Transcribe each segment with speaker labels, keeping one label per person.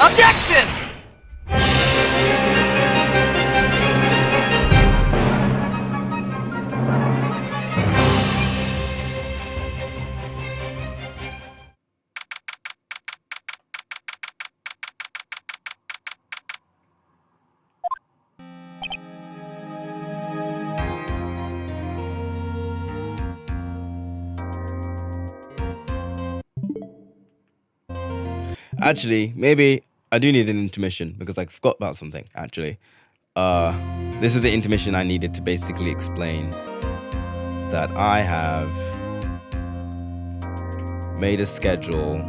Speaker 1: Objection!
Speaker 2: Actually, maybe I do need an intermission because I forgot about something, actually. This was the intermission I needed to basically explain that I have made a schedule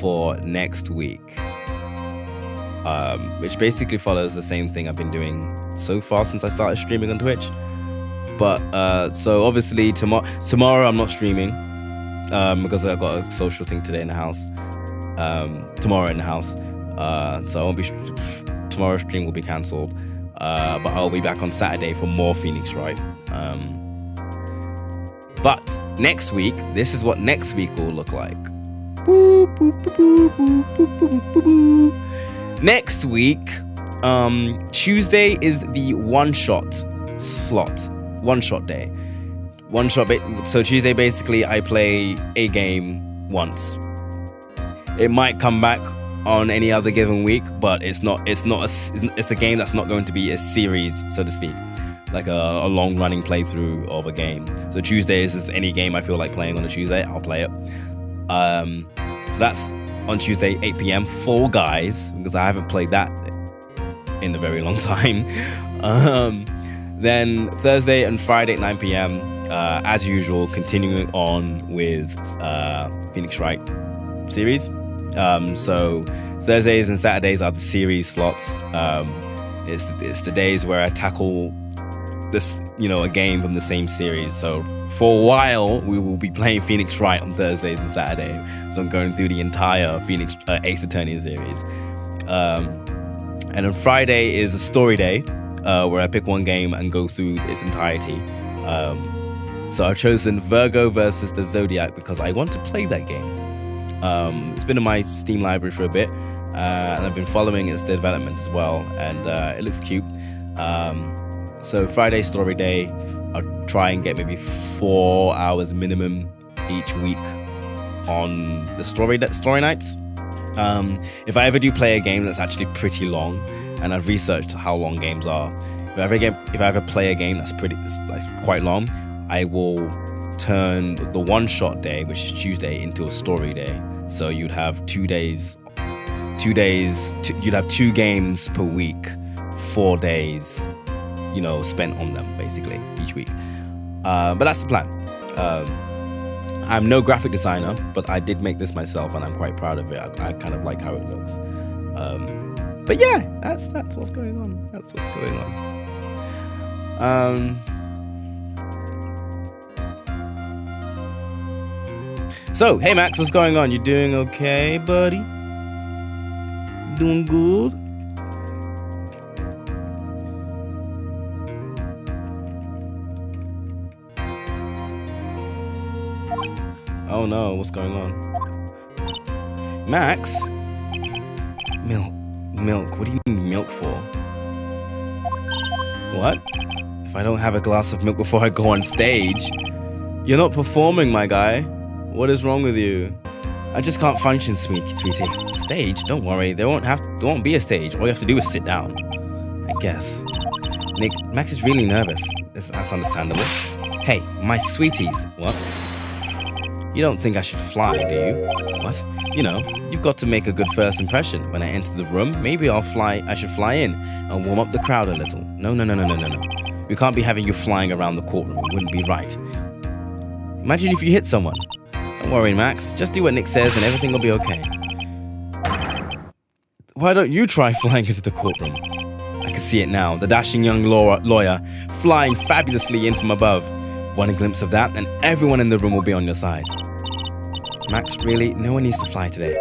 Speaker 2: for next week, which basically follows the same thing I've been doing so far since I started streaming on Twitch. But so obviously tomorrow I'm not streaming because I've got a social thing today in the house. Tomorrow in the house, so I won't be. Tomorrow's stream will be cancelled, but I'll be back on Saturday for more Phoenix Wright. But next week, this is what next week will look like. Next week, Tuesday is the one-shot day. So Tuesday, basically, I play a game once. It might come back on any other given week, but it's a game that's not going to be a series, so to speak, like a long-running playthrough of a game. So Tuesdays is any game I feel like playing on a Tuesday, I'll play it. So that's on Tuesday, 8 p.m. Fall Guys, because I haven't played that in a very long time. Then Thursday and Friday at 9 p.m. As usual, continuing on with Phoenix Wright series. So Thursdays and Saturdays are the series slots. It's the days where I tackle this, a game from the same series. So for a while, we will be playing Phoenix Wright on Thursdays and Saturdays. So I'm going through the entire Phoenix Ace Attorney series. And on Friday is a story day, where I pick one game and go through its entirety. So I've chosen Virgo versus the Zodiac because I want to play that game. It's been in my Steam library for a bit, and I've been following its development as well, and it looks cute. So Friday story day, I'll try and get maybe 4 hours minimum each week on the story nights. If I ever do play a game that's actually pretty long, and I've researched how long games are, if I ever play a game that's quite long, I will turn the one-shot day, which is Tuesday, into a story day. So you'd have 2 days. You'd have 2 games per week, 4 days, spent on them basically each week. But that's the plan. I'm no graphic designer, but I did make this myself, and I'm quite proud of it. I kind of like how it looks. But yeah, that's what's going on. That's what's going on. So, hey Max, what's going on? You doing okay, buddy? Doing good? Oh no, what's going on? Max? Milk, what do you need milk for? What? If I don't have a glass of milk before I go on stage? You're not performing, my guy. What is wrong with you? I just can't function, sweetie. Stage? Don't worry, there won't be a stage. All you have to do is sit down. I guess. Nick, Max is really nervous. That's understandable. Hey, my sweeties. What? You don't think I should fly, do you? What? You've got to make a good first impression. When I enter the room, maybe I should fly in and warm up the crowd a little. No. We can't be having you flying around the courtroom. It wouldn't be right. Imagine if you hit someone. Don't worry, Max. Just do what Nick says and everything will be okay. Why don't you try flying into the courtroom? I can see it now. The dashing young lawyer flying fabulously in from above. One glimpse of that and everyone in the room will be on your side. Max, really? No one needs to fly today.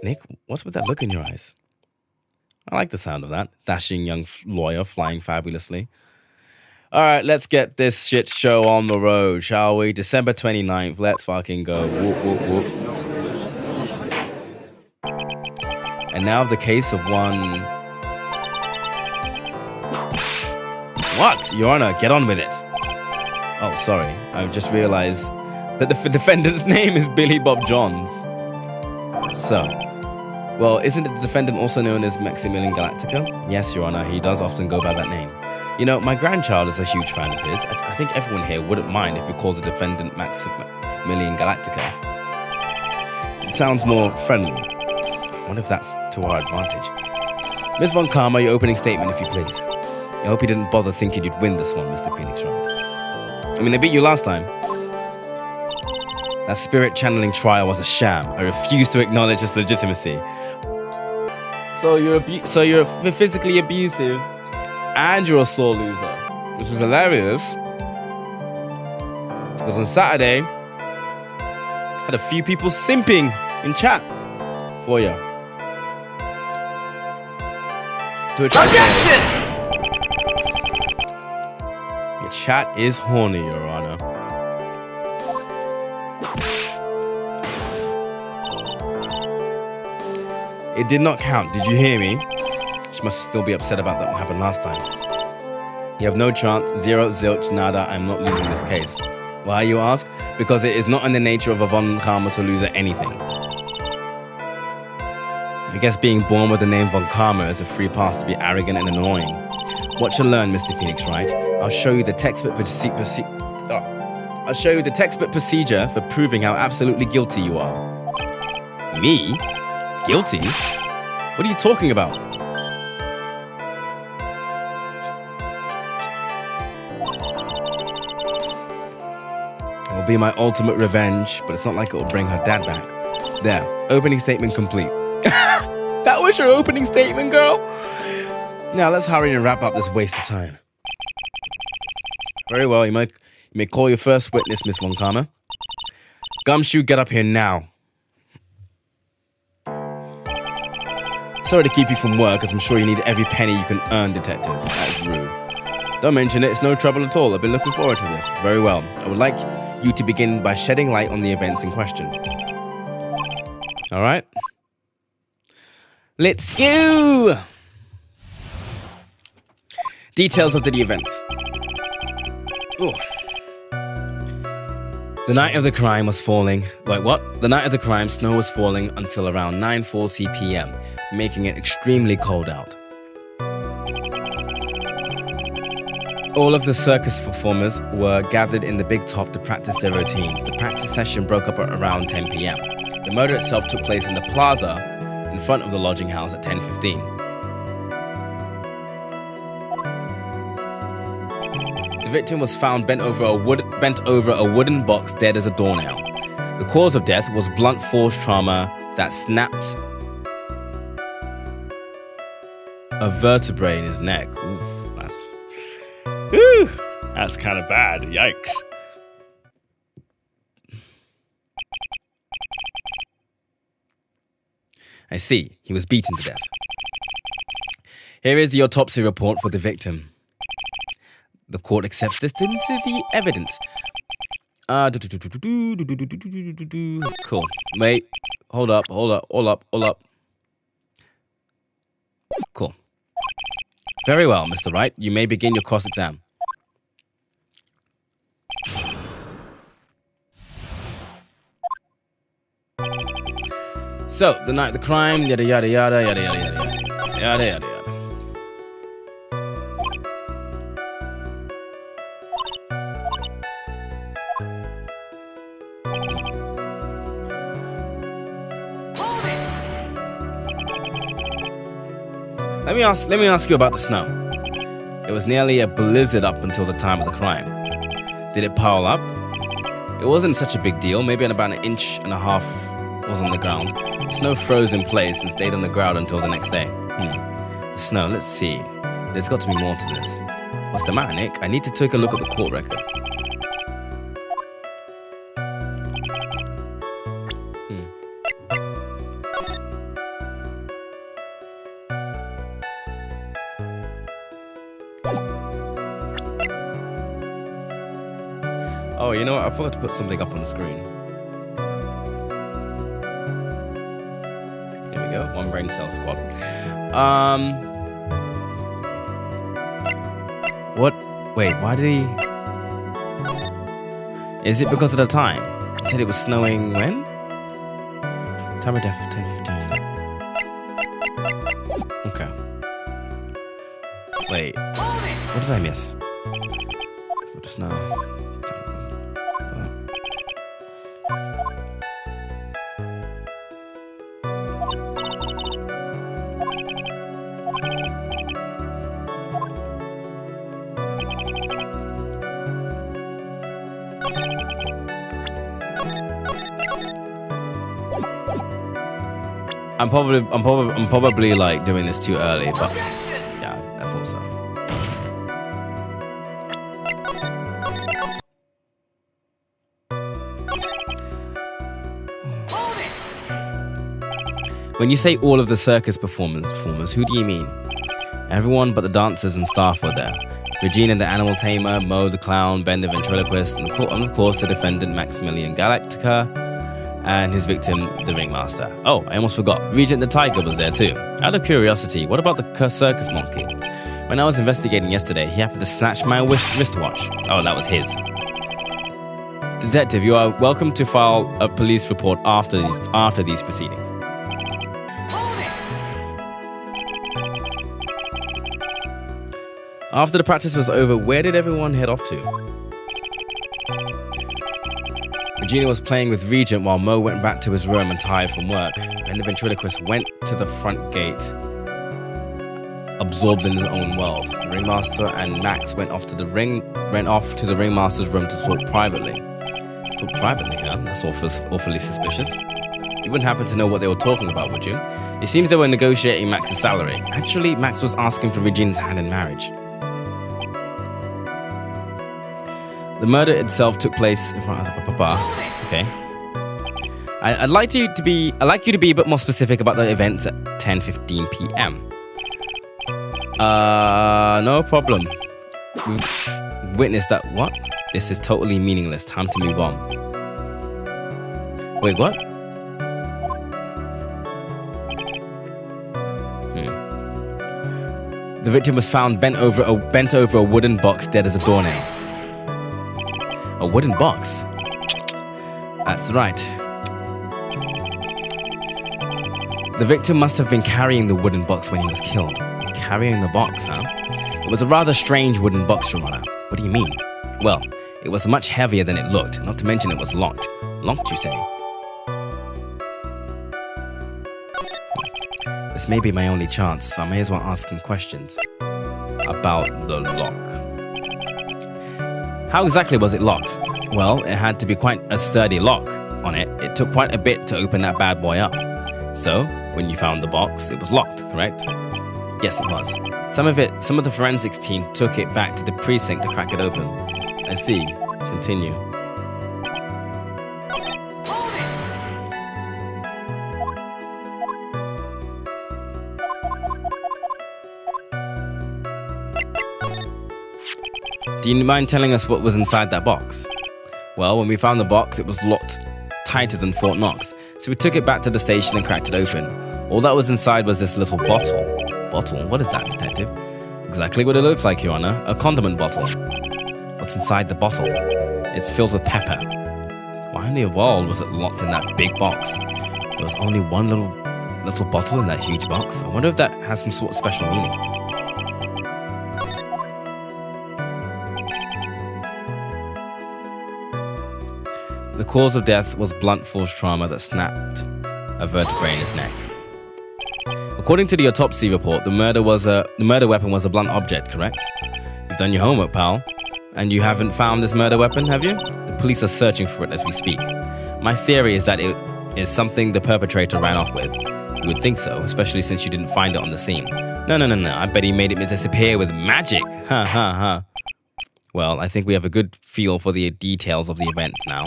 Speaker 2: Nick, what's with that look in your eyes? I like the sound of that. Dashing young lawyer flying fabulously. All right, let's get this shit show on the road, shall we? December 29th, let's fucking go. Whoop, whoop, whoop. And now the case of one... What? Your Honor, get on with it. Oh, sorry. I've just realized that the defendant's name is Billy Bob Johns. So, well, isn't the defendant also known as Maximilian Galactica? Yes, Your Honor, he does often go by that name. You know, my grandchild is a huge fan of his. I think everyone here wouldn't mind if we called the defendant Maximilian Galactica. It sounds more friendly. I wonder if that's to our advantage. Ms. Von Karma, your opening statement, if you please. I hope you didn't bother thinking you'd win this one, Mr. Phoenix Wright. I mean, they beat you last time. That spirit channeling trial was a sham. I refuse to acknowledge its legitimacy. So you're physically abusive, and you're a sore loser, which is hilarious. Because on Saturday, I had a few people simping in chat for you.
Speaker 1: Objection!
Speaker 2: Your chat is horny, Your Honor. It did not count. Did you hear me? She must still be upset about that what happened last time. You have no chance. Zero, zilch, nada. I'm not losing this case. Why, you ask? Because it is not in the nature of a Von Karma to lose at anything. I guess being born with the name Von Karma is a free pass to be arrogant and annoying. Watch and learn, Mr. Phoenix Wright. I'll show you the textbook procedure for proving how absolutely guilty you are. Me? Guilty? What are you talking about? It will be my ultimate revenge, but it's not like it will bring her dad back. There, opening statement complete. That was your opening statement, girl? Now let's hurry and wrap up this waste of time. Very well, you may call your first witness, Miss Von Karma. Gumshoe, get up here now. Sorry to keep you from work, as I'm sure you need every penny you can earn, Detective. That is rude. Don't mention it, it's no trouble at all. I've been looking forward to this. Very well. I would like you to begin by shedding light on the events in question. All right? Let's go! Details of the events. Ooh. The night of the crime was falling. Wait, what? The night of the crime, snow was falling until around 9:40 p.m., making it extremely cold out. All of the circus performers were gathered in the big top to practice their routines. The practice session broke up at around 10 p.m. The murder itself took place in the plaza in front of the lodging house at 10:15. The victim was found bent over a wooden box, dead as a doornail. The cause of death was blunt force trauma that snapped a vertebrae in his neck. Oof, that's kind of bad. Yikes. I see. He was beaten to death. Here is the autopsy report for the victim. The court accepts this into the evidence. Cool. Wait. Hold up. Cool. Very well, Mr. Wright. You may begin your cross-exam. So, the night of the crime, yada yada yada yada yada yada yada yada yada yada. Let me ask you about the snow. It was nearly a blizzard up until the time of the crime. Did it pile up? It wasn't such a big deal. Maybe about 1.5 inches was on the ground. Snow froze in place and stayed on the ground until the next day. The snow, let's see. There's got to be more to this. What's the matter, Nick? I need to take a look at the court record. Oh, you know what? I forgot to put something up on the screen. There we go. One brain cell squad. What? Wait, why did he... Is it because of the time? He said it was snowing when? Time of death, 10:15. Okay. Wait, what did I miss? For the snow. I'm probably like doing this too early, but yeah, I thought so. When you say all of the circus performers, who do you mean? Everyone but the dancers and staff were there. Regina the animal tamer, Mo the clown, Ben the ventriloquist, and of course the defendant Maximilian Galactica, and his victim, the ringmaster. Oh, I almost forgot. Regent the tiger was there too. Out of curiosity, what about the circus monkey? When I was investigating yesterday, he happened to snatch my wristwatch. Oh, that was his. Detective, you are welcome to file a police report after these proceedings. After the practice was over, where did everyone head off to? Regina was playing with Regent while Mo went back to his room and tired from work. And the ventriloquist went to the front gate, absorbed in his own world. The ringmaster and Max went off to the ringmaster's room to talk privately. Talk privately, huh? That's awfully suspicious. You wouldn't happen to know what they were talking about, would you? It seems they were negotiating Max's salary. Actually, Max was asking for Regina's hand in marriage. The murder itself took place in front of the bar. Okay. I'd like you to be a bit more specific about the events at 10:15 p.m. No problem. We witnessed that. What? This is totally meaningless. Time to move on. Wait, what? The victim was found bent over a wooden box, dead as a doornail. A wooden box? That's right. The victim must have been carrying the wooden box when he was killed. Carrying the box, huh? It was a rather strange wooden box, Your Honor. What do you mean? Well, it was much heavier than it looked, not to mention it was locked. Locked, you say? This may be my only chance, so I may as well ask him questions about the lock. How exactly was it locked? Well, it had to be quite a sturdy lock on it. It took quite a bit to open that bad boy up. So, when you found the box, it was locked, correct? Yes, it was. Some of the forensics team took it back to the precinct to crack it open. I see. Continue. Do you mind telling us what was inside that box? Well, when we found the box, it was locked tighter than Fort Knox, so we took it back to the station and cracked it open. All that was inside was this little bottle. Bottle? What is that, detective? Exactly what it looks like, Your Honor. A condiment bottle. What's inside the bottle? It's filled with pepper. Why in the world was it locked in that big box? There was only one little bottle in that huge box. I wonder if that has some sort of special meaning. The cause of death was blunt force trauma that snapped a vertebrae in his neck. According to the autopsy report, the murder weapon was a blunt object, correct? You've done your homework, pal. And you haven't found this murder weapon, have you? The police are searching for it as we speak. My theory is that it is something the perpetrator ran off with. You would think so, especially since you didn't find it on the scene. No. I bet he made it disappear with magic. Ha ha ha. Well, I think we have a good feel for the details of the event now.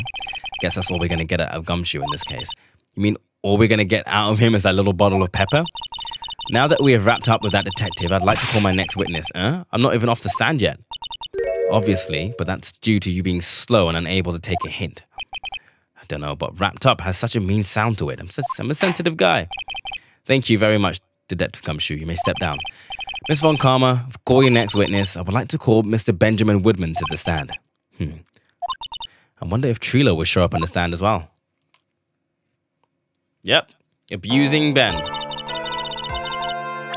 Speaker 2: Guess that's all we're going to get out of Gumshoe in this case. You mean all we're going to get out of him is that little bottle of pepper? Now that we have wrapped up with that detective, I'd like to call my next witness. I'm not even off the stand yet. Obviously, but that's due to you being slow and unable to take a hint. I don't know, but wrapped up has such a mean sound to it. I'm a sensitive guy. Thank you very much, Detective Gumshoe. You may step down. Miss Von Karma, call your next witness. I would like to call Mr. Benjamin Woodman to the stand. I wonder if Trilo will show up on the stand as well. Yep, abusing Ben.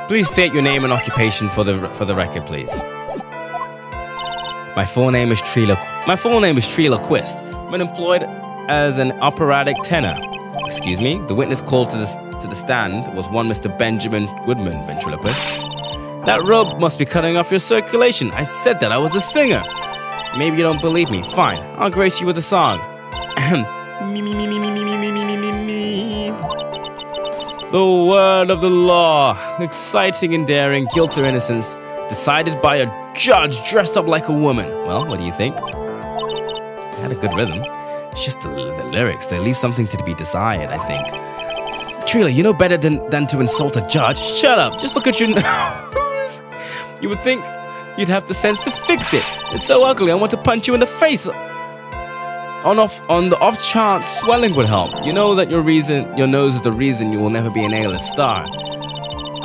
Speaker 2: Please state your name and occupation for the record, please. My full name is Trilo Quist. I'm employed as an operatic tenor. Excuse me, the witness called to the stand was one Mr. Benjamin Woodman, ventriloquist. That robe must be cutting off your circulation. I said that I was a singer. Maybe you don't believe me. Fine, I'll grace you with a song. The word of the law. Exciting and daring, guilt or innocence, decided by a judge dressed up like a woman. Well, what do you think? It had a good rhythm. It's just the lyrics. They leave something to be desired, I think. Trila, you know better than to insult a judge. Shut up. Just look at your nose. You would think you'd have the sense to fix it. It's so ugly. I want to punch you in the face. On the off chance swelling would help. You know that your nose is the reason you will never be an A-list star.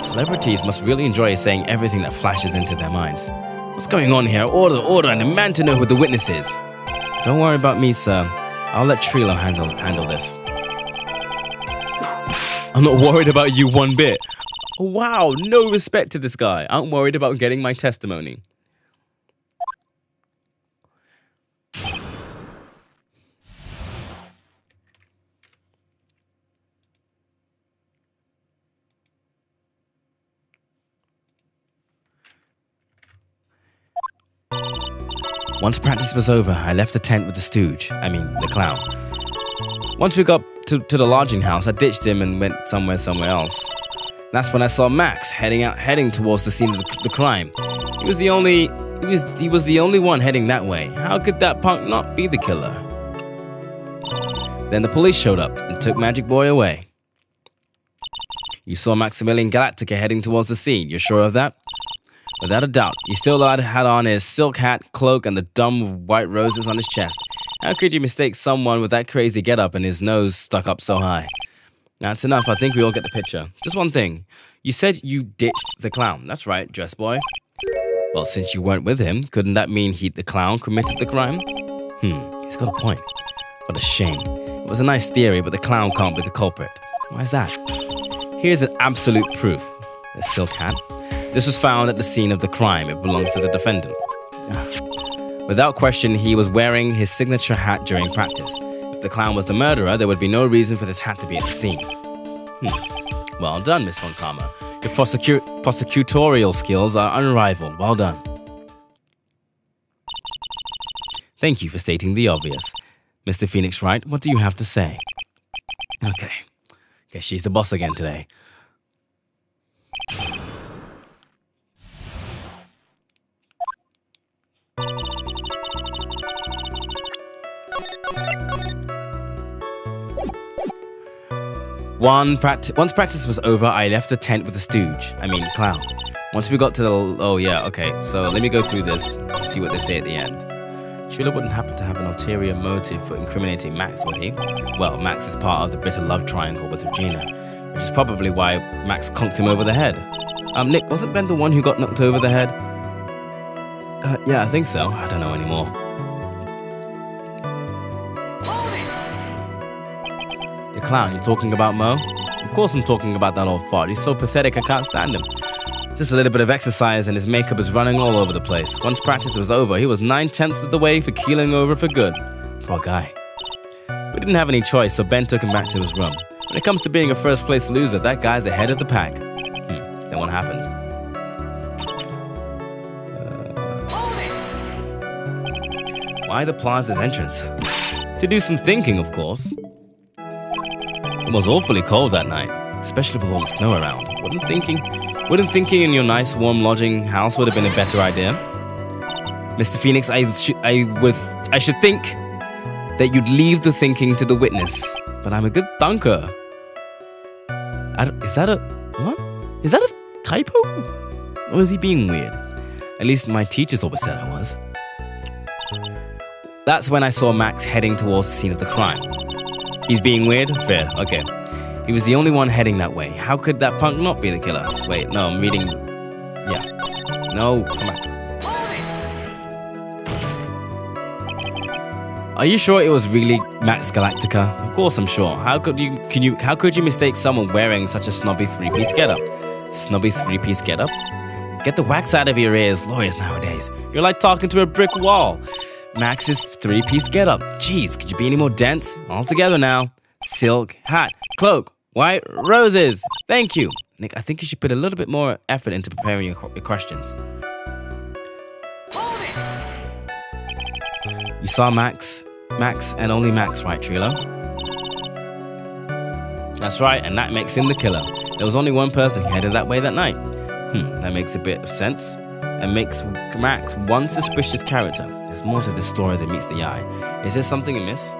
Speaker 2: Celebrities must really enjoy saying everything that flashes into their minds. What's going on here? Order, and demand to know who the witness is. Don't worry about me, sir. I'll let Trilo handle this. I'm not worried about you one bit. Wow, no respect to this guy. I'm worried about getting my testimony. Once practice was over, I left the tent with the stooge. The clown. Once we got to the lodging house, I ditched him and went somewhere else. That's when I saw Max heading towards the scene of the crime. He was the only one heading that way. How could that punk not be the killer? Then the police showed up and took Magic Boy away. You saw Maximilian Galactica heading towards the scene. You're sure of that? Without a doubt, he still had on his silk hat, cloak, and the dumb white roses on his chest. How could you mistake someone with that crazy getup and his nose stuck up so high? That's enough. I think we all get the picture. Just one thing. You said you ditched the clown. That's right, dress boy. Well, since you weren't with him, couldn't that mean the clown committed the crime? He's got a point. What a shame. It was a nice theory, but the clown can't be the culprit. Why is that? Here's an absolute proof. The silk hat. This was found at the scene of the crime. It belongs to the defendant. Without question, he was wearing his signature hat during practice. If the clown was the murderer, there would be no reason for this hat to be at the scene. Well done, Miss Von Karma. Your prosecutorial skills are unrivaled. Well done. Thank you for stating the obvious. Mr. Phoenix Wright, what do you have to say? Okay. Guess she's the boss again today. Once practice was over, I left the tent with the stooge. Clown. Once we got to so let me go through this and see what they say at the end. Trilo wouldn't happen to have an ulterior motive for incriminating Max, would he? Well, Max is part of the bitter love triangle with Regina, which is probably why Max conked him over the head. Nick, wasn't Ben the one who got knocked over the head? Yeah, I think so. I don't know anymore. The clown, you talking about Mo? Of course I'm talking about that old fart. He's so pathetic I can't stand him. Just a little bit of exercise and his makeup is running all over the place. Once practice was over, he was 9/10 of the way for keeling over for good. Poor guy. We didn't have any choice, so Ben took him back to his room. When it comes to being a first-place loser, that guy's ahead of the pack. Then what happened? Why the plaza's entrance? To do some thinking, of course. It was awfully cold that night, especially with all the snow around. Wouldn't thinking in your nice warm lodging house would have been a better idea? Mr. Phoenix, I should think that you'd leave the thinking to the witness, but I'm a good thunker. Is that a typo? Or is he being weird? At least my teachers always said I was. That's when I saw Max heading towards the scene of the crime. He's being weird? Fair, okay. He was the only one heading that way. How could that punk not be the killer? Wait, no, I'm reading... Yeah. No, come back. Are you sure it was really Max Galactica? Of course I'm sure. How could you mistake someone wearing such a snobby three-piece getup? Snobby three-piece getup? Get the wax out of your ears, lawyers nowadays. You're like talking to a brick wall. Max's three-piece getup. Jeez, could you be any more dense? All together now. Silk, hat, cloak, white, roses. Thank you. Nick, I think you should put a little bit more effort into preparing your questions. You saw Max and only Max, right, Trilo? That's right, and that makes him the killer. There was only one person headed that way that night. That makes a bit of sense, and makes Max one suspicious character. There's more to this story than meets the eye. Is there something amiss?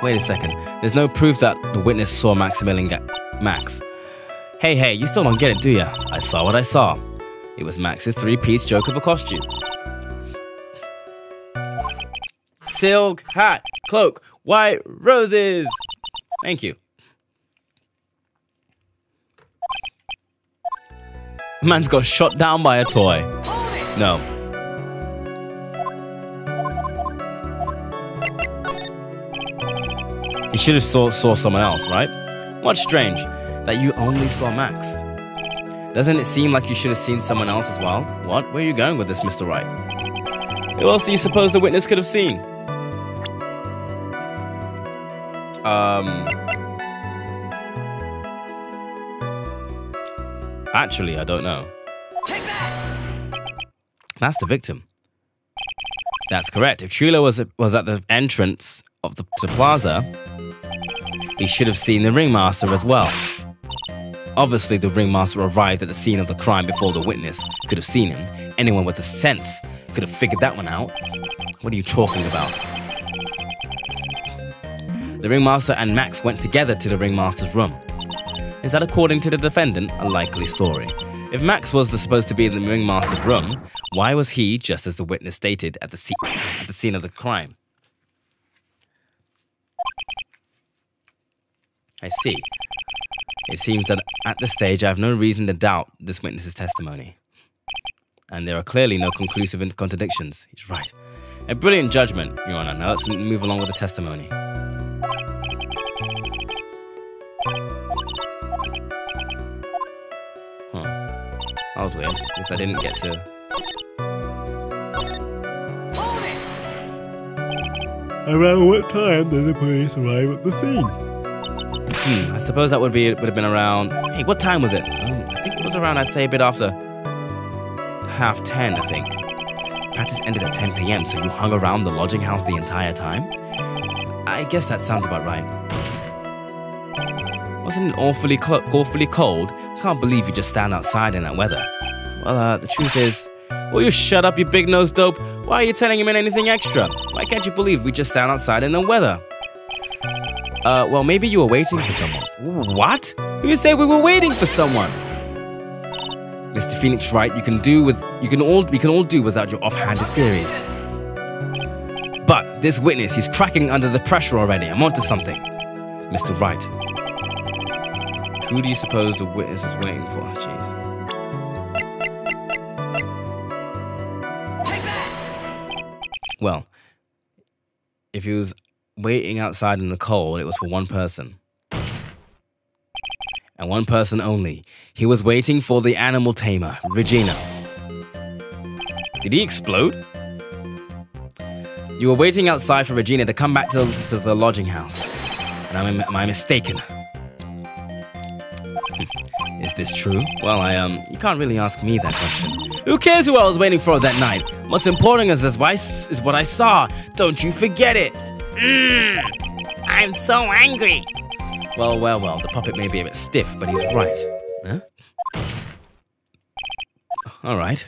Speaker 2: Wait a second. There's no proof that the witness saw Maximilian Max. Hey, you still don't get it, do ya? I saw what I saw. It was Max's three-piece joke of a costume. Silk, hat, cloak, white, roses. Thank you. Man's got shot down by a toy. No. He should have saw someone else, right? What's strange? That you only saw Max. Doesn't it seem like you should have seen someone else as well? What? Where are you going with this, Mr. Wright? Who else do you suppose the witness could have seen? Actually, I don't know. That's the victim. That's correct. If Trilo was at the entrance of the plaza, he should have seen the ringmaster as well. Obviously, the ringmaster arrived at the scene of the crime before the witness could have seen him. Anyone with a sense could have figured that one out. What are you talking about? The ringmaster and Max went together to the ringmaster's room. Is that, according to the defendant, a likely story? If Max was supposed to be in the ringmaster's room, why was he, just as the witness stated, at the scene of the crime? I see. It seems that at this stage I have no reason to doubt this witness's testimony. And there are clearly no conclusive contradictions. He's right. A brilliant judgment, Your Honor. Now let's move along with the testimony. That was weird, because I didn't get to... Around what time did the police arrive at the scene? I suppose that would have been around... Hey, what time was it? I think it was around, I'd say, a bit after 10:30, I think. Practice ended at 10 p.m, so you hung around the lodging house the entire time? I guess that sounds about right. Wasn't it awfully cold? Can't believe you just stand outside in that weather. Well, the truth is... Will you shut up, you big-nosed dope? Why are you telling him anything extra? Why can't you believe we just stand outside in the weather? Well, maybe you were waiting for someone. What? You say we were waiting for someone? Mr. Phoenix Wright, we can all do without your off-handed theories. But this witness, he's cracking under the pressure already. I'm onto something. Mr. Wright. Who do you suppose the witness is waiting for? Jeez. Well, if he was waiting outside in the cold, it was for one person. And one person only. He was waiting for the animal tamer, Regina. Did he explode? You were waiting outside for Regina to come back to the lodging house. And am I mistaken? Is this true? Well, you can't really ask me that question. Who cares who I was waiting for that night? What's important is what I saw. Don't you forget it.
Speaker 1: I'm so angry.
Speaker 2: Well, the puppet may be a bit stiff, but he's right. Huh? All right.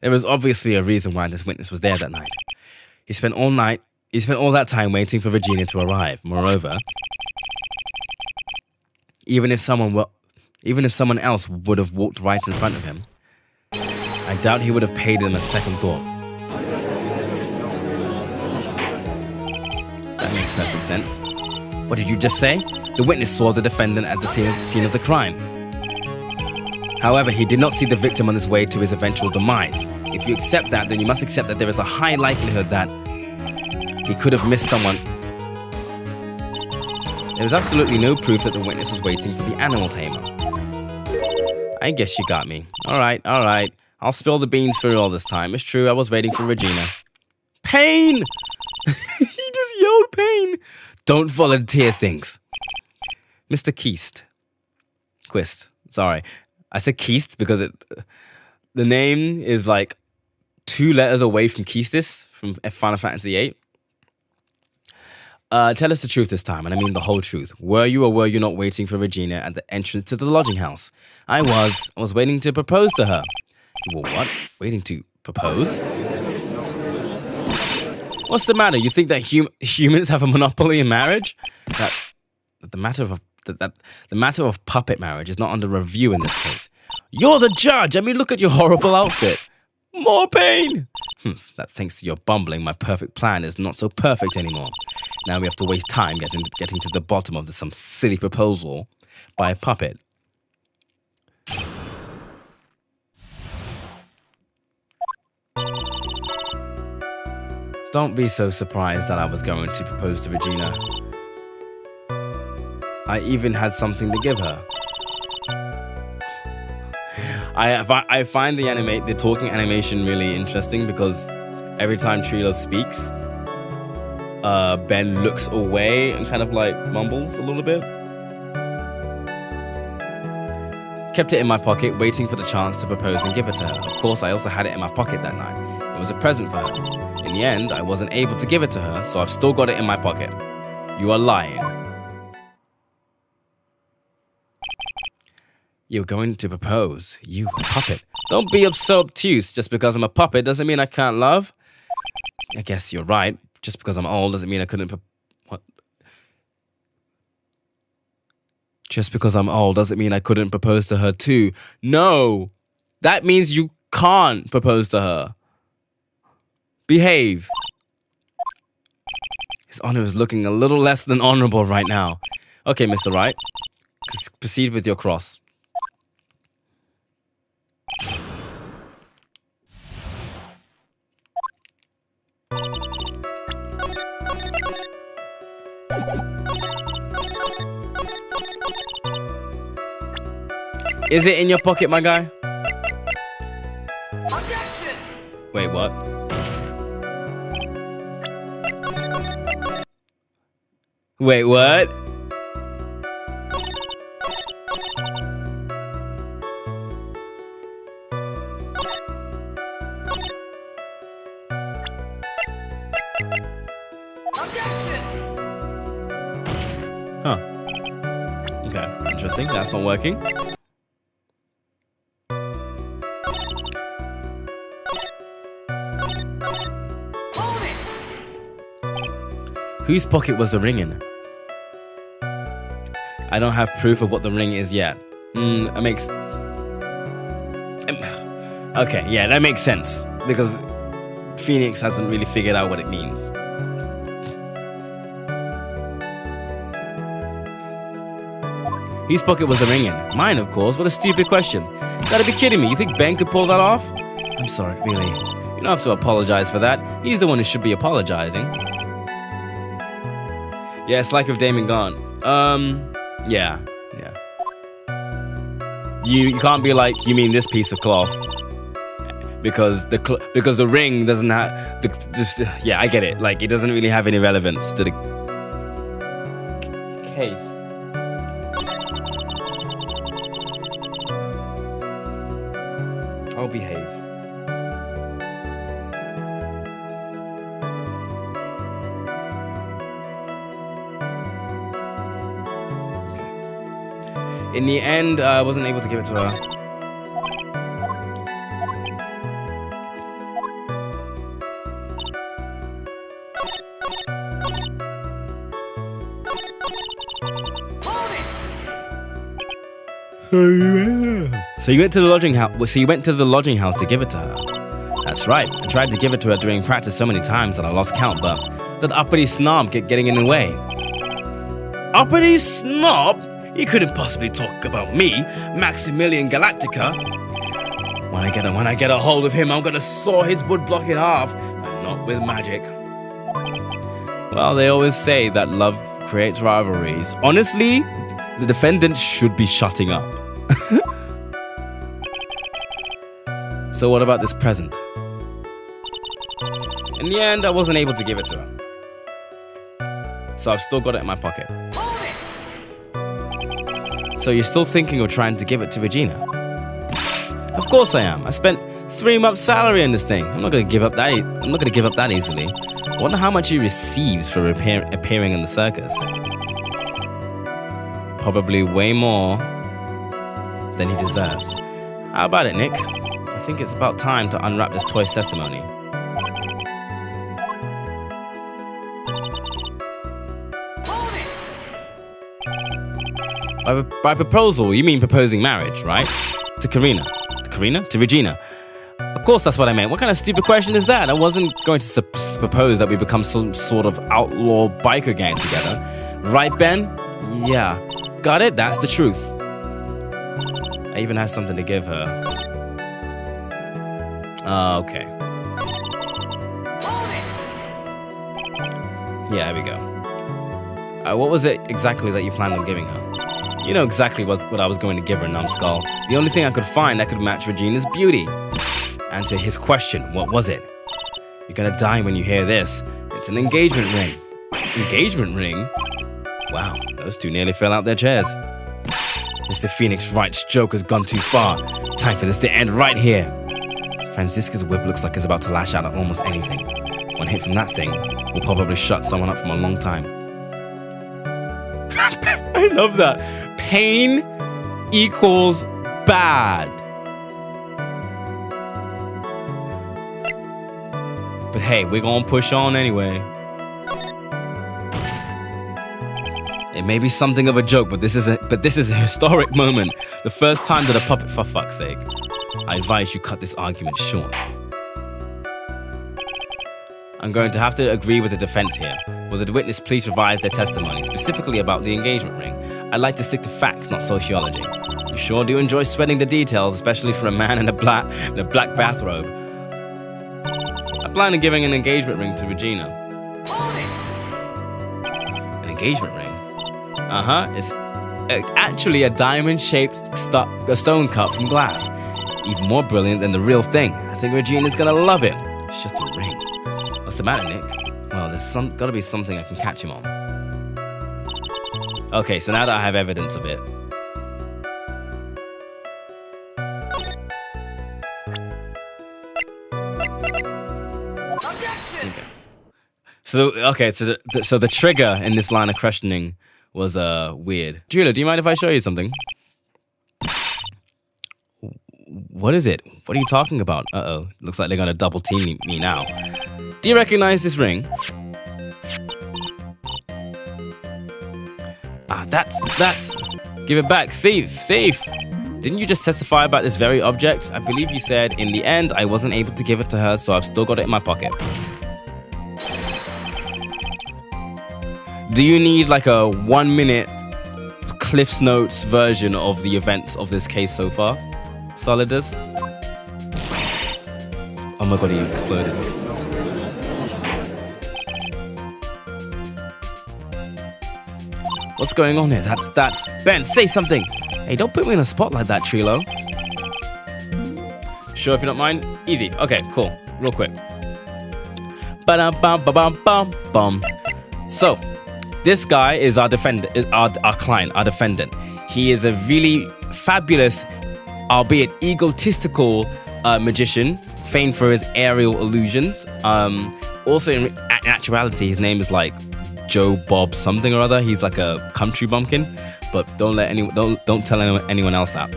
Speaker 2: There was obviously a reason why this witness was there that night. He spent all that time waiting for Regina to arrive. Moreover, even if someone Even if someone else would have walked right in front of him, I doubt he would have paid him a second thought. That makes perfect sense. What did you just say? The witness saw the defendant at the scene of the crime. However, he did not see the victim on his way to his eventual demise. If you accept that, then you must accept that there is a high likelihood that he could have missed someone. There was absolutely no proof that the witness was waiting for the animal tamer. I guess you got me. All right. I'll spill the beans for you all this time. It's true, I was waiting for Regina. Pain! He just yelled pain. Don't volunteer things. Mr. Quist. Sorry. I said Keist because the name is like 2 letters away from Keistis from Final Fantasy VIII. Tell us the truth this time, and I mean the whole truth. Were you or were you not waiting for Regina at the entrance to the lodging house? I was waiting to propose to her. You were what? Waiting to propose? What's the matter? You think that humans have a monopoly in marriage? That the matter of puppet marriage is not under review in this case. You're the judge. I mean, look at your horrible outfit. More pain. That thanks to your bumbling, my perfect plan is not so perfect anymore. Now we have to waste time getting to the bottom of some silly proposal by a puppet. Don't be so surprised that I was going to propose to Regina. I even had something to give her. I find the talking animation really interesting because every time Trilo speaks, Ben looks away and kind of like mumbles a little bit. Kept it in my pocket, waiting for the chance to propose and give it to her. Of course, I also had it in my pocket that night. It was a present for her. In the end, I wasn't able to give it to her, so I've still got it in my pocket. You are lying. You're going to propose, you puppet. Don't be so obtuse. Just because I'm a puppet doesn't mean I can't love. I guess you're right. Just because I'm old doesn't mean I couldn't what? Just because I'm old doesn't mean I couldn't propose to her too. No! That means you can't propose to her. Behave. His honor is looking a little less than honorable right now. Okay, Mr. Wright. Proceed with your cross. Is it in your pocket, my guy? Objection! Wait, what? Wait, what? Huh. Okay, interesting. That's not working. Whose pocket was the ring in? I don't have proof of what the ring is yet. That makes... Okay, yeah, that makes sense. Because Phoenix hasn't really figured out what it means. Whose pocket was the ring in? Mine, of course. What a stupid question. You gotta be kidding me. You think Ben could pull that off? I'm sorry, really. You don't have to apologize for that. He's the one who should be apologizing. Yeah, it's like with Damon gone. Yeah. You can't be like, you mean this piece of cloth? Because the ring doesn't have yeah, I get it. Like, it doesn't really have any relevance to the case. I'll behave. In the end, I wasn't able to give it to her. So you went to the lodging house. So you went to the lodging house to give it to her. That's right. I tried to give it to her during practice so many times that I lost count, but that uppity snob kept getting in the way. Uppity snob? He couldn't possibly talk about me, Maximilian Galactica. When I get a hold of him, I'm gonna saw his wood block in half, and not with magic. Well, they always say that love creates rivalries. Honestly, the defendant should be shutting up. So what about this present? In the end, I wasn't able to give it to her. So I've still got it in my pocket. So you're still thinking of trying to give it to Regina? Of course I am. I spent 3 months' salary in this thing. I'm not gonna give up that easily. I wonder how much he receives for appearing in the circus. Probably way more than he deserves. How about it, Nick? I think it's about time to unwrap this toy's testimony. By proposal, you mean proposing marriage, right? To Karina. To Regina. Of course that's what I meant. What kind of stupid question is that? I wasn't going to propose that we become some sort of outlaw biker gang together. Right, Ben? Yeah. Got it? That's the truth. I even had something to give her. Okay. Yeah, here we go. What was it exactly that you planned on giving her? You know exactly what I was going to give her, numbskull. The only thing I could find that could match Regina's beauty. And to his question, what was it? You're gonna die when you hear this. It's an engagement ring. Engagement ring? Wow, those two nearly fell out their chairs. Mr. Phoenix Wright's joke has gone too far. Time for this to end right here. Franziska's whip looks like it's about to lash out at almost anything. One hit from that thing will probably shut someone up from a long time. I love that. Pain equals bad. But hey, we're gonna push on anyway. It may be something of a joke, but this is a historic moment. The first time that a puppet, for fuck's sake. I advise you cut this argument short. I'm going to have to agree with the defense here. Will the witness please revise their testimony, specifically about the engagement ring? I'd like to stick to facts, not sociology. You sure do enjoy sweating the details, especially for a man in a black bathrobe. I plan on giving an engagement ring to Regina. An engagement ring? It's actually a diamond-shaped stone cut from glass. Even more brilliant than the real thing. I think Regina's gonna love it. It's just a ring. What's the matter, Nick? Well, there's gotta be something I can catch him on. Okay, so now that I have evidence of it. Okay. So the trigger in this line of questioning was weird. Julia, do you mind if I show you something? What is it? What are you talking about? Uh-oh. Looks like they're gonna double team me now. Do you recognize this ring? That's... Give it back, thief! Didn't you just testify about this very object? I believe you said, in the end, I wasn't able to give it to her, so I've still got it in my pocket. Do you need like a 1-minute Cliff's Notes version of the events of this case so far? Solidus? Oh my god, he exploded. What's going on here? That's... Ben, say something! Hey, don't put me in a spot like that, Trilo. Sure, if you don't mind? Easy. Okay, cool. Real quick. Ba-dum-bum-ba-bum-bum-bum. So, this guy is our defendant, our client, our defendant. He is a really fabulous, albeit egotistical magician, famed for his aerial illusions. Also, in actuality, his name is like Joe Bob something or other. He's like a country bumpkin, but don't tell anyone else that.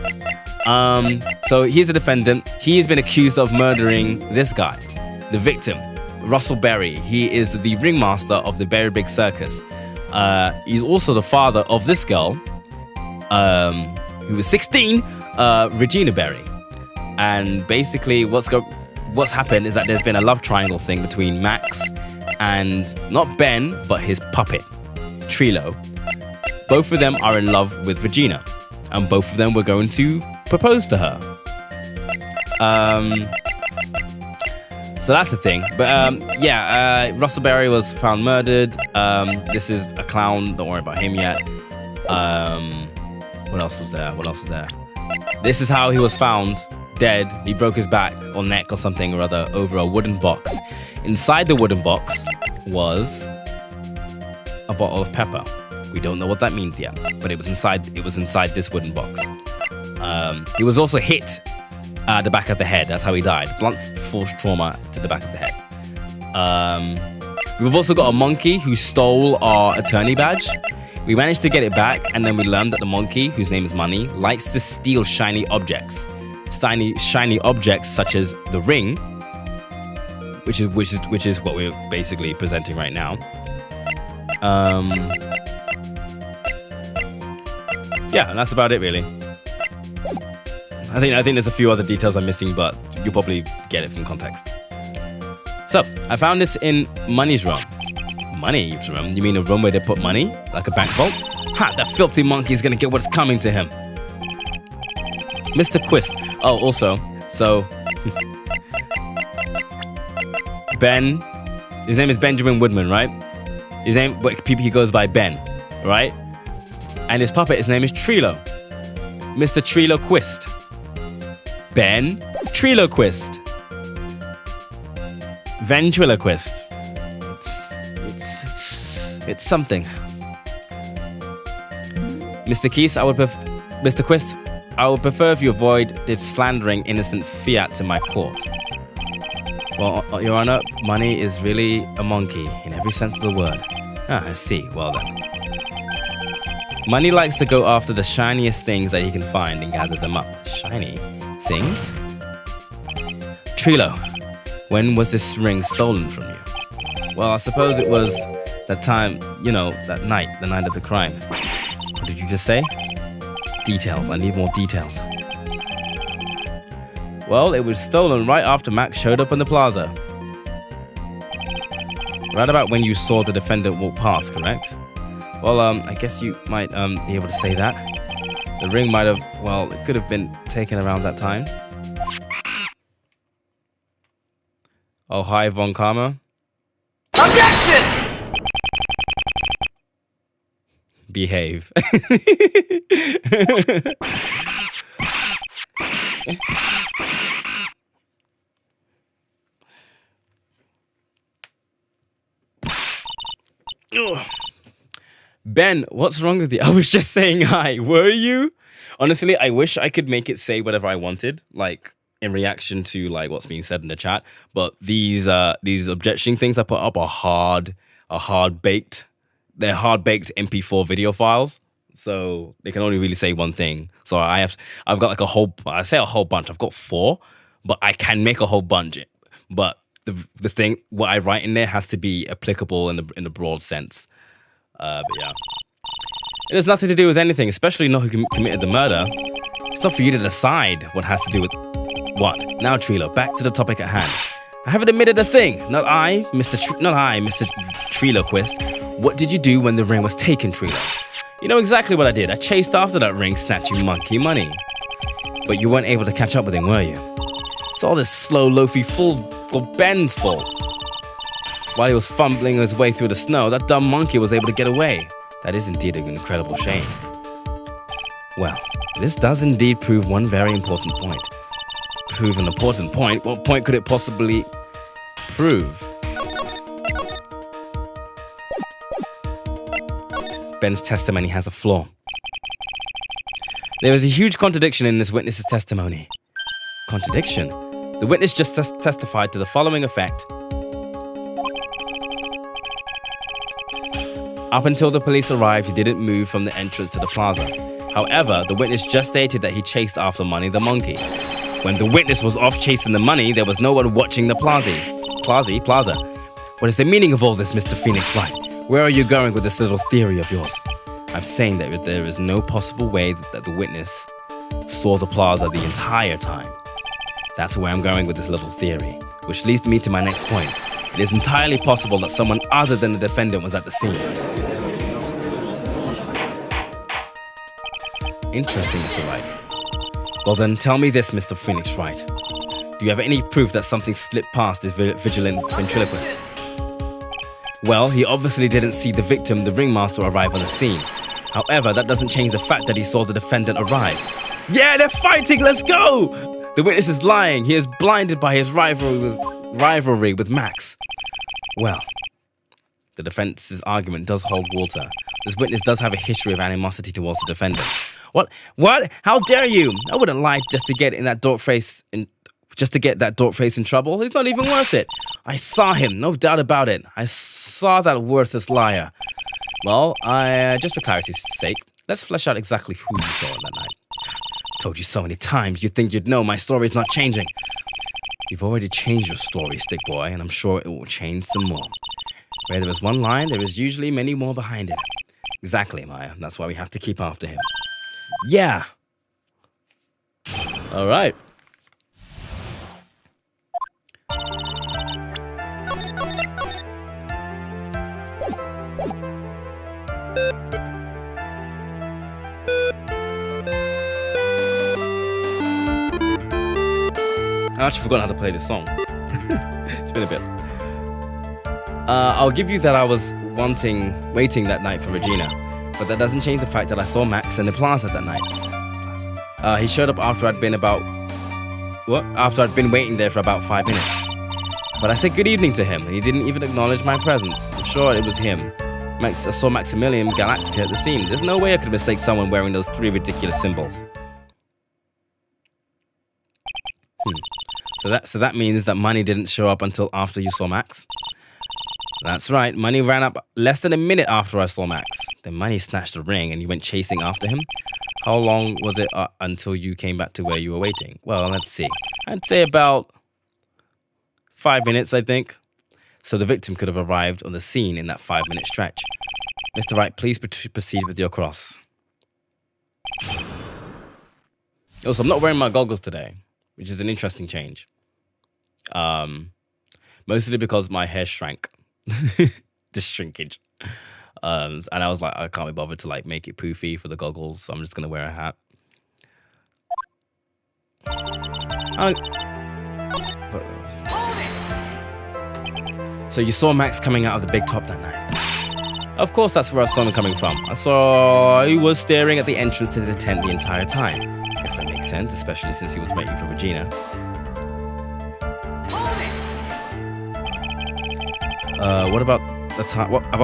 Speaker 2: So he's the defendant. He has been accused of murdering this guy, the victim, Russell Berry. He is the ringmaster of the Berry Big Circus. He's also the father of this girl, who was 16, Regina Berry. And basically what's happened is that there's been a love triangle thing between Max and not Ben, but his puppet, Trilo. Both of them are in love with Regina, and both of them were going to propose to her. So that's the thing. But Russell Berry was found murdered. This is a clown. Don't worry about him yet. What else was there? This is how he was found dead. He broke his back or neck or something or other over a wooden box. Inside the wooden box was a bottle of pepper. We don't know what that means yet, but it was inside this wooden box. He was also hit at the back of the head. That's how he died. Blunt force trauma to the back of the head. We've also got a monkey who stole our attorney badge. We managed to get it back, and then we learned that the monkey, whose name is Money, likes to steal shiny objects. Shiny objects such as the ring, which is what we're basically presenting right now. Yeah, and that's about it, really. I think there's a few other details I'm missing, but you'll probably get it from context. So, I found this in Money's room. Money, you mean a room where they put money? Like a bank vault? Ha, that filthy monkey is gonna get what's coming to him. Mr. Quist. Oh, also, so... Ben, his name is Benjamin Woodman, right? He goes by Ben, right? And his puppet, his name is Trilo. Mr. Trilo Quist. Ben Triloquist. Ventriloquist. It's something. Mr. Quist, I would prefer if you avoided slandering innocent fiat in my court. Well, Your Honor, Money is really a monkey in every sense of the word. Ah, I see. Well then. Money likes to go after the shiniest things that he can find and gather them up. Shiny things? Trilo, when was this ring stolen from you? Well, I suppose it was that time, that night, the night of the crime. What did you just say? Details. I need more details. Well, it was stolen right after Max showed up in the plaza. Right about when you saw the defendant walk past, correct? Well, I guess you might be able to say that. The ring might have, it could have been taken around that time. Oh, hi, Von Karma.
Speaker 3: Objection!
Speaker 2: Behave. Ben, what's wrong with you? I was just saying hi. Were you? Honestly, I wish I could make it say whatever I wanted, like in reaction to like what's being said in the chat. But these objection things I put up are hard baked. They're hard baked MP4 video files, so they can only really say one thing. So I've got like a whole bunch. I've got 4, but I can make a whole bunch. But the thing, what I write in there has to be applicable in the broad sense. But yeah, it has nothing to do with anything, especially not who committed the murder. It's not for you to decide what has to do with what. Now, Trilo, back to the topic at hand. I haven't admitted a thing. Not I, Mr. Triloquist. What did you do when the ring was taken, Trilo? You know exactly what I did. I chased after that ring, snatching monkey money. But you weren't able to catch up with him, were you? It's all this slow, loafy fool's or Ben's fault. While he was fumbling his way through the snow, that dumb monkey was able to get away. That is indeed an incredible shame. Well, this does indeed prove one very important point. Prove an important point? What point could it possibly prove? Ben's testimony has a flaw. There is a huge contradiction in this witness's testimony. Contradiction? The witness just testified to the following effect. Up until the police arrived, he didn't move from the entrance to the plaza. However, the witness just stated that he chased after Money the monkey. When the witness was off chasing the money, there was no one watching the plaza. Plaza. What is the meaning of all this, Mr. Phoenix Wright? Where are you going with this little theory of yours? I'm saying that there is no possible way that the witness saw the plaza the entire time. That's where I'm going with this little theory, which leads me to my next point. It is entirely possible that someone other than the defendant was at the scene. Interesting, Mr. Wright. Well then, tell me this, Mr. Phoenix Wright. Do you have any proof that something slipped past this vigilant ventriloquist? Well, he obviously didn't see the victim, the ringmaster, arrive on the scene. However, that doesn't change the fact that he saw the defendant arrive. Yeah, they're fighting, let's go! The witness is lying. He is blinded by his rivalry with Max. Well, the defense's argument does hold water. This witness does have a history of animosity towards the defendant. What? How dare you? I wouldn't lie just to get that dork face in trouble. He's not even worth it. I saw him, no doubt about it. I saw that worthless liar. Well, just for clarity's sake, let's flesh out exactly who you saw that night. Told you so many times, you'd think you'd know my story's not changing. You've already changed your story, Stick Boy, and I'm sure it will change some more. Where there is one line, there is usually many more behind it. Exactly, Maya. That's why we have to keep after him. Yeah. All right. I actually forgot how to play this song. It's been a bit. I'll give you that I was waiting that night for Regina, but that doesn't change the fact that I saw Max in the plaza that night. He showed up after I'd been waiting there for about 5 minutes. But I said good evening to him, and he didn't even acknowledge my presence. I'm sure it was him. I saw Maximilian Galactica at the scene. There's no way I could mistake someone wearing those 3 ridiculous symbols. So that means that Money didn't show up until after you saw Max? That's right, Money ran up less than a minute after I saw Max. Then Money snatched the ring and you went chasing after him? How long was it until you came back to where you were waiting? Well, let's see. I'd say about 5 minutes, I think. So the victim could have arrived on the scene in that 5-minute stretch. Mr. Wright, please proceed with your cross. Also, I'm not wearing my goggles today, which is an interesting change. Mostly because my hair shrank. Just shrinkage. And I was like, I can't be bothered to like make it poofy for the goggles, so I'm just gonna wear a hat. So you saw Max coming out of the big top that night? Of course, that's where I saw him coming from. I saw he was staring at the entrance to the tent the entire time. I guess that makes sense, especially since he was waiting for Regina.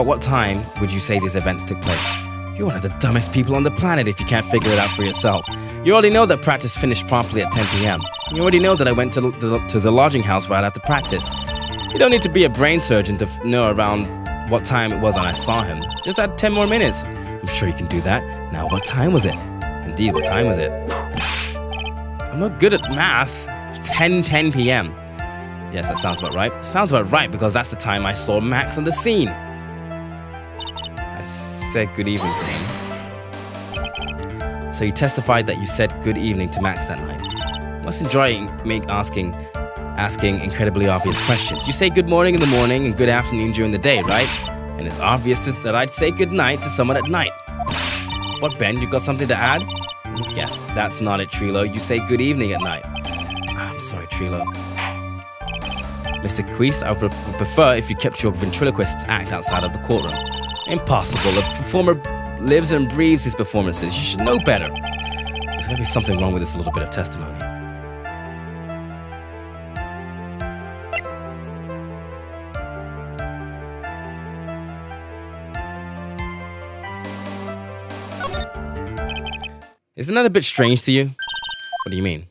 Speaker 2: What time would you say these events took place? You're one of the dumbest people on the planet if you can't figure it out for yourself. You already know that practice finished promptly at 10 p.m. You already know that I went to the lodging house right after practice. You don't need to be a brain surgeon to know around what time it was when I saw him. Just add 10 more minutes. I'm sure you can do that. Now, what time was it? Indeed, what time was it? I'm not good at math. 10 p.m. Yes, that sounds about right. Sounds about right because that's the time I saw Max on the scene. I said good evening to him. So you testified that you said good evening to Max that night. Must enjoy asking incredibly obvious questions. You say good morning in the morning and good afternoon during the day, right? And it's obvious that I'd say good night to someone at night. What, Ben, you got something to add? Yes, that's not it, Trilo. You say good evening at night. I'm sorry, Trilo. Mr. Queest, I would prefer if you kept your ventriloquist's act outside of the courtroom. Impossible. A performer lives and breathes his performances. You should know better. There's gotta be something wrong with this little bit of testimony. Isn't that a bit strange to you? What do you mean?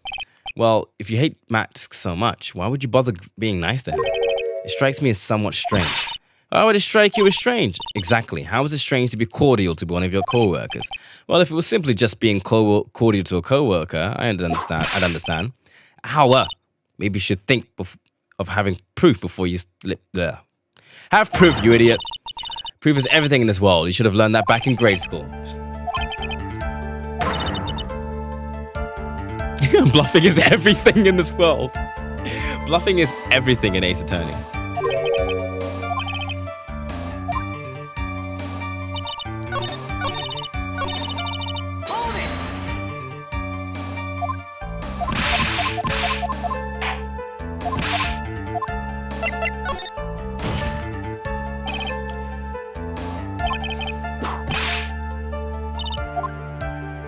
Speaker 2: Well, if you hate Max so much, why would you bother being nice to him? It strikes me as somewhat strange. Why would it strike you as strange? Exactly. How is it strange to be cordial to one of your co-workers? Well, if it was simply just being cordial to a co-worker, I'd understand. However, maybe you should think of having proof before you slip there. Have proof, you idiot. Proof is everything in this world. You should have learned that back in grade school. Bluffing is everything in this world. Bluffing is everything in Ace Attorney.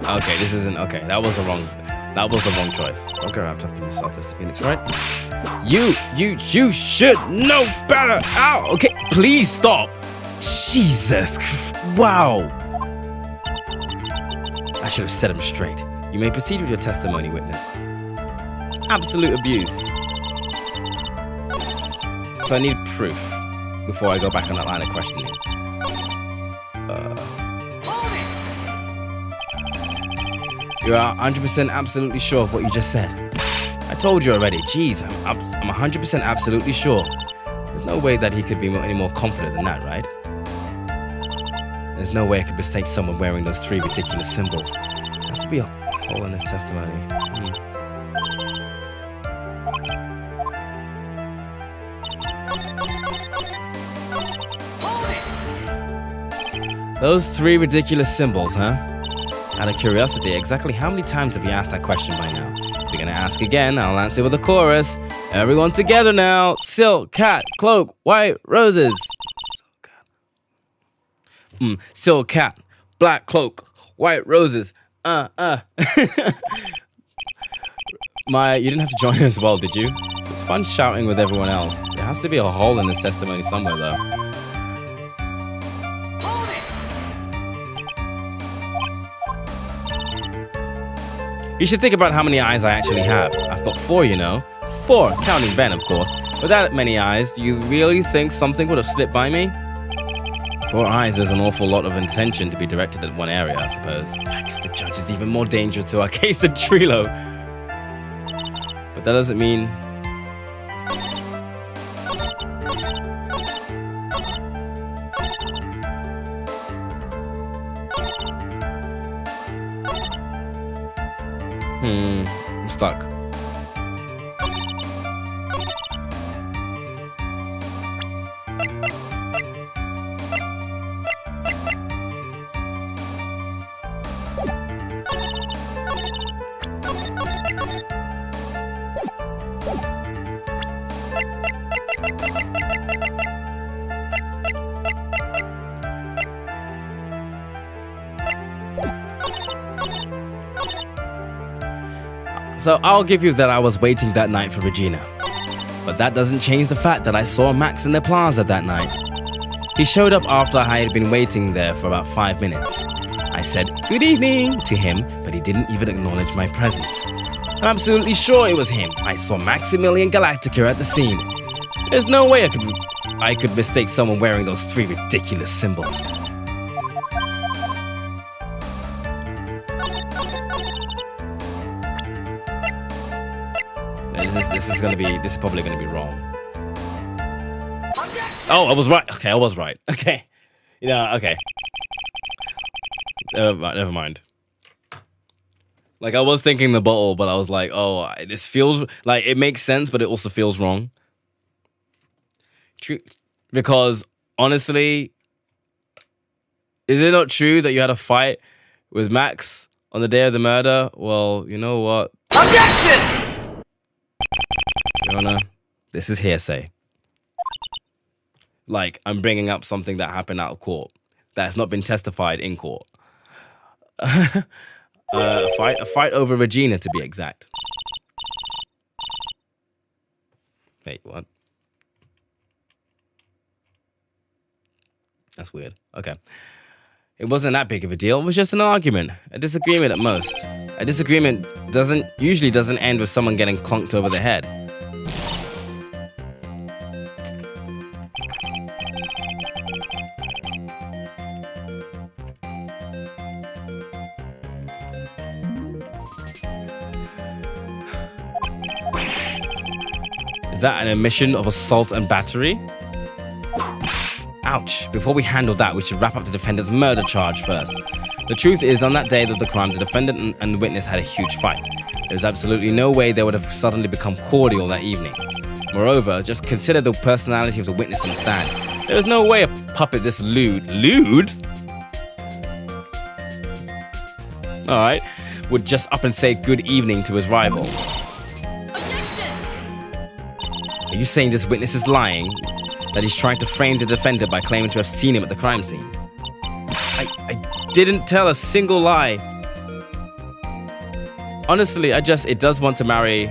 Speaker 2: Okay, this isn't okay. That was the wrong choice. Don't get wrapped up in yourself, Mr. Phoenix, right? You should know better. Ow. Okay, please stop. Jesus. Wow. I should have set him straight. You may proceed with your testimony, witness. Absolute abuse. So I need proof before I go back on that line of questioning. You are 100% absolutely sure of what you just said. I told you already. Jeez, I'm 100% absolutely sure. There's no way that he could be any more confident than that, right? There's no way I could mistake someone wearing those 3 ridiculous symbols. There has to be a hole in his testimony. Those 3 ridiculous symbols, huh? Out of curiosity, exactly how many times have you asked that question by now? If you're gonna ask again, I'll answer with a chorus. Everyone together now. Silk, cat, cloak, white roses. Silk, cat, black cloak, white roses. You didn't have to join as well, did you? It's fun shouting with everyone else. There has to be a hole in this testimony somewhere, though. You should think about how many eyes I actually have. I've got 4, you know. 4, counting Ben, of course. With that many eyes, do you really think something would have slipped by me? 4 eyes is an awful lot of attention to be directed at one area, I suppose. Yikes, the judge is even more dangerous to our case than Trilo. But that doesn't mean... I'm stuck. So I'll give you that I was waiting that night for Regina. But that doesn't change the fact that I saw Max in the plaza that night. He showed up after I had been waiting there for about 5 minutes. I said, "Good evening," to him, but he didn't even acknowledge my presence. I'm absolutely sure it was him. I saw Maximilian Galactica at the scene. There's no way I could mistake someone wearing those 3 ridiculous symbols. This is probably gonna be wrong. Oh, I was right. Okay, I was right. Okay. Okay. Never mind. Like, I was thinking the bottle, but I was like, oh, this feels like it makes sense, but it also feels wrong. Because honestly, is it not true that you had a fight with Max on the day of the murder? Well, you know what?
Speaker 3: Objection!
Speaker 2: Your Honor, this is hearsay. Like, I'm bringing up something that happened out of court that's not been testified in court. A fight over Regina, to be exact. Wait, what? That's weird. Okay. It wasn't that big of a deal. It was just an argument, a disagreement at most. A disagreement usually doesn't end with someone getting clunked over the head. Is that an admission of assault and battery? Ouch. Before we handle that, we should wrap up the defendant's murder charge first. The truth is, on that day of the crime, the defendant and the witness had a huge fight. There's absolutely no way they would have suddenly become cordial that evening. Moreover, just consider the personality of the witness on the stand. There was no way a puppet this lewd? Alright, would just up and say good evening to his rival.
Speaker 4: Objection!
Speaker 2: Are you saying this witness is lying? That he's trying to frame the defendant by claiming to have seen him at the crime scene? I didn't tell a single lie. Honestly, it does want to marry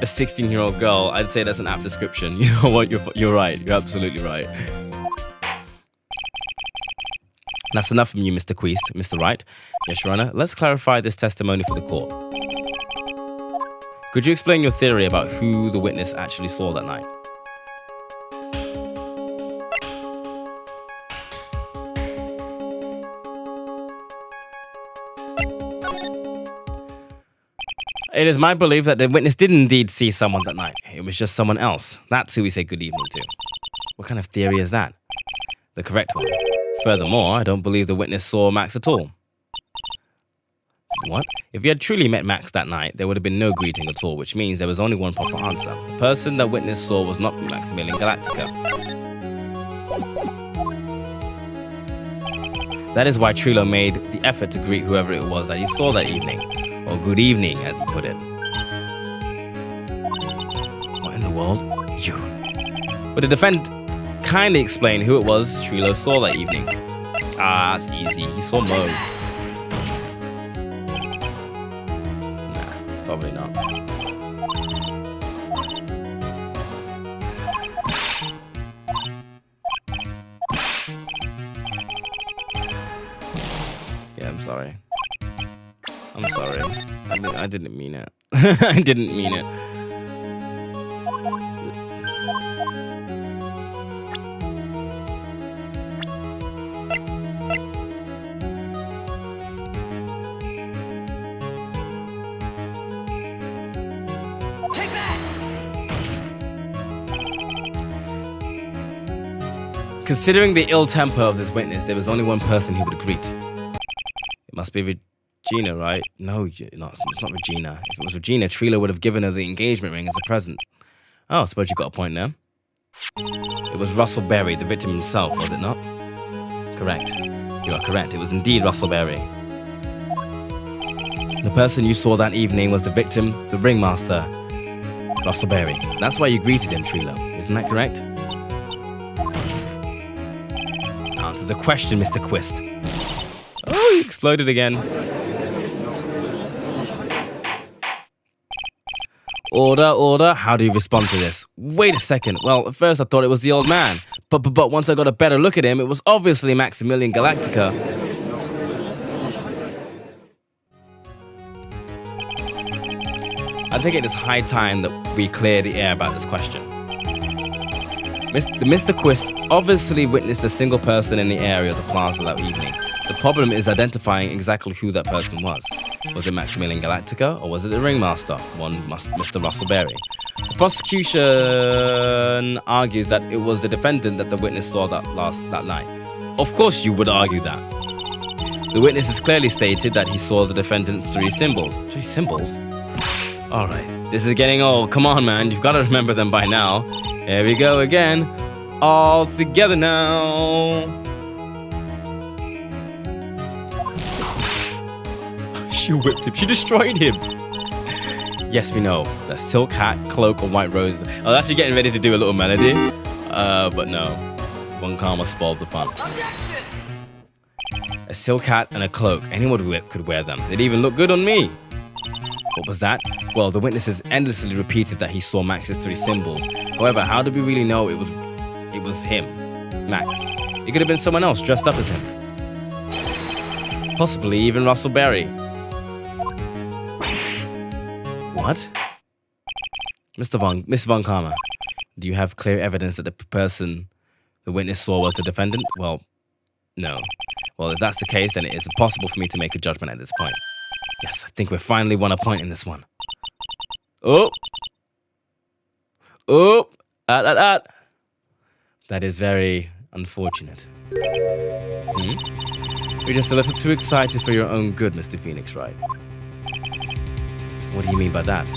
Speaker 2: a 16-year-old girl. I'd say that's an apt description. You know what? You're right. You're absolutely right. That's enough from you, Mr. Queest. Mr. Wright. Yes, Your Honor. Let's clarify this testimony for the court. Could you explain your theory about who the witness actually saw that night? It is my belief that the witness did indeed see someone that night. It was just someone else. That's who we say good evening to. What kind of theory is that? The correct one. Furthermore, I don't believe the witness saw Max at all. What? If you had truly met Max that night, there would have been no greeting at all, which means there was only one proper answer. The person that witness saw was not Maximilian Galactica. That is why Trilo made the effort to greet whoever it was that he saw that evening. Or good evening, as he put it. What in the world? You. But the defendant kindly explained who it was Trilo saw that evening. Ah, it's easy. He saw Mo. Nah, probably not. Yeah, I'm sorry. I'm sorry. I didn't mean it. I didn't mean it.
Speaker 3: Take that!
Speaker 2: Considering the ill temper of this witness, there was only one person he would greet. It must be Regina, right? No, it's not Regina. If it was Regina, Trilo would have given her the engagement ring as a present. Oh, I suppose you got a point there. It was Russell Berry, the victim himself, was it not? Correct. You are correct. It was indeed Russell Berry. The person you saw that evening was the victim, the ringmaster, Russell Berry. That's why you greeted him, Trilo. Isn't that correct? Answer the question, Mr. Quist. Oh, he exploded again. Order. How do you respond to this? Wait a second. Well, at first I thought it was the old man. But once I got a better look at him, it was obviously Maximilian Galactica. I think it is high time that we clear the air about this question. Mr. Quist obviously witnessed a single person in the area of the plaza that evening. The problem is identifying exactly who that person was. Was it Maximilian Galactica or was it the ringmaster, Mr. Russell Berry? The prosecution argues that it was the defendant that the witness saw that night. Of course you would argue that. The witness has clearly stated that he saw the defendant's 3 symbols. 3 symbols? Alright, this is getting old. Come on, man, you've got to remember them by now. Here we go again. All together now. She whipped him. She destroyed him. Yes, we know. The silk hat, cloak, and white rose. I was actually getting ready to do a little melody. But no. One karma spoiled the fun.
Speaker 3: Objection!
Speaker 2: A silk hat and a cloak. Anyone could wear them. They'd even look good on me. What was that? Well, the witnesses endlessly repeated that he saw Max's 3 symbols. However, how do we really know it was him, Max? It could have been someone else dressed up as him. Possibly even Russell Berry. What? Miss Von Karma, do you have clear evidence that the person the witness saw was the defendant? Well, no. Well, if that's the case, then it is impossible for me to make a judgment at this point. Yes, I think we finally won a point in this one. Oh! That is very unfortunate. You're just a little too excited for your own good, Mr. Phoenix, right? What do you mean by that?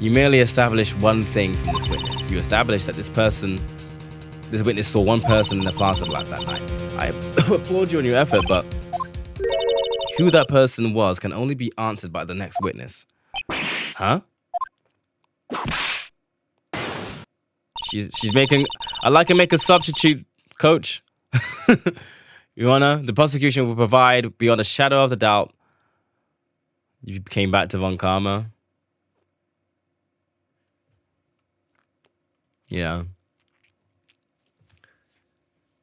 Speaker 2: You merely establish one thing from this witness. You establish that this witness saw one person in the Plaza Black that night. I applaud you on your effort, but who that person was can only be answered by the next witness. Huh? She's making... I'd like to make a substitute, coach. Your Honor, the prosecution will provide, beyond a shadow of a doubt, you came back to Von Karma. Yeah.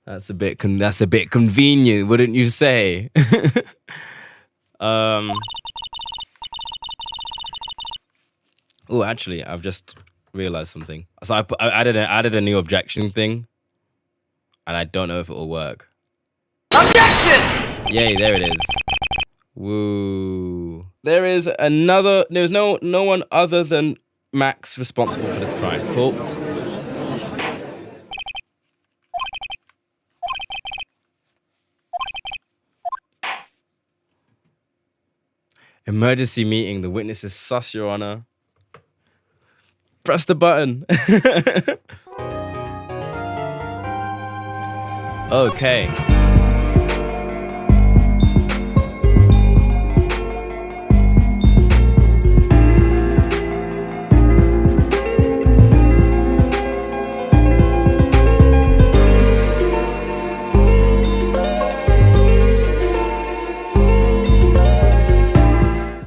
Speaker 2: That's a bit convenient, wouldn't you say? Oh, actually, I've just realized something. So I added a new objection thing, and I don't know if it will work.
Speaker 3: Objection!
Speaker 2: Yay, there it is. Woo. There's no one other than Max responsible for this crime. Cool. Emergency meeting. The witness is sus, Your Honor. Press the button. Okay.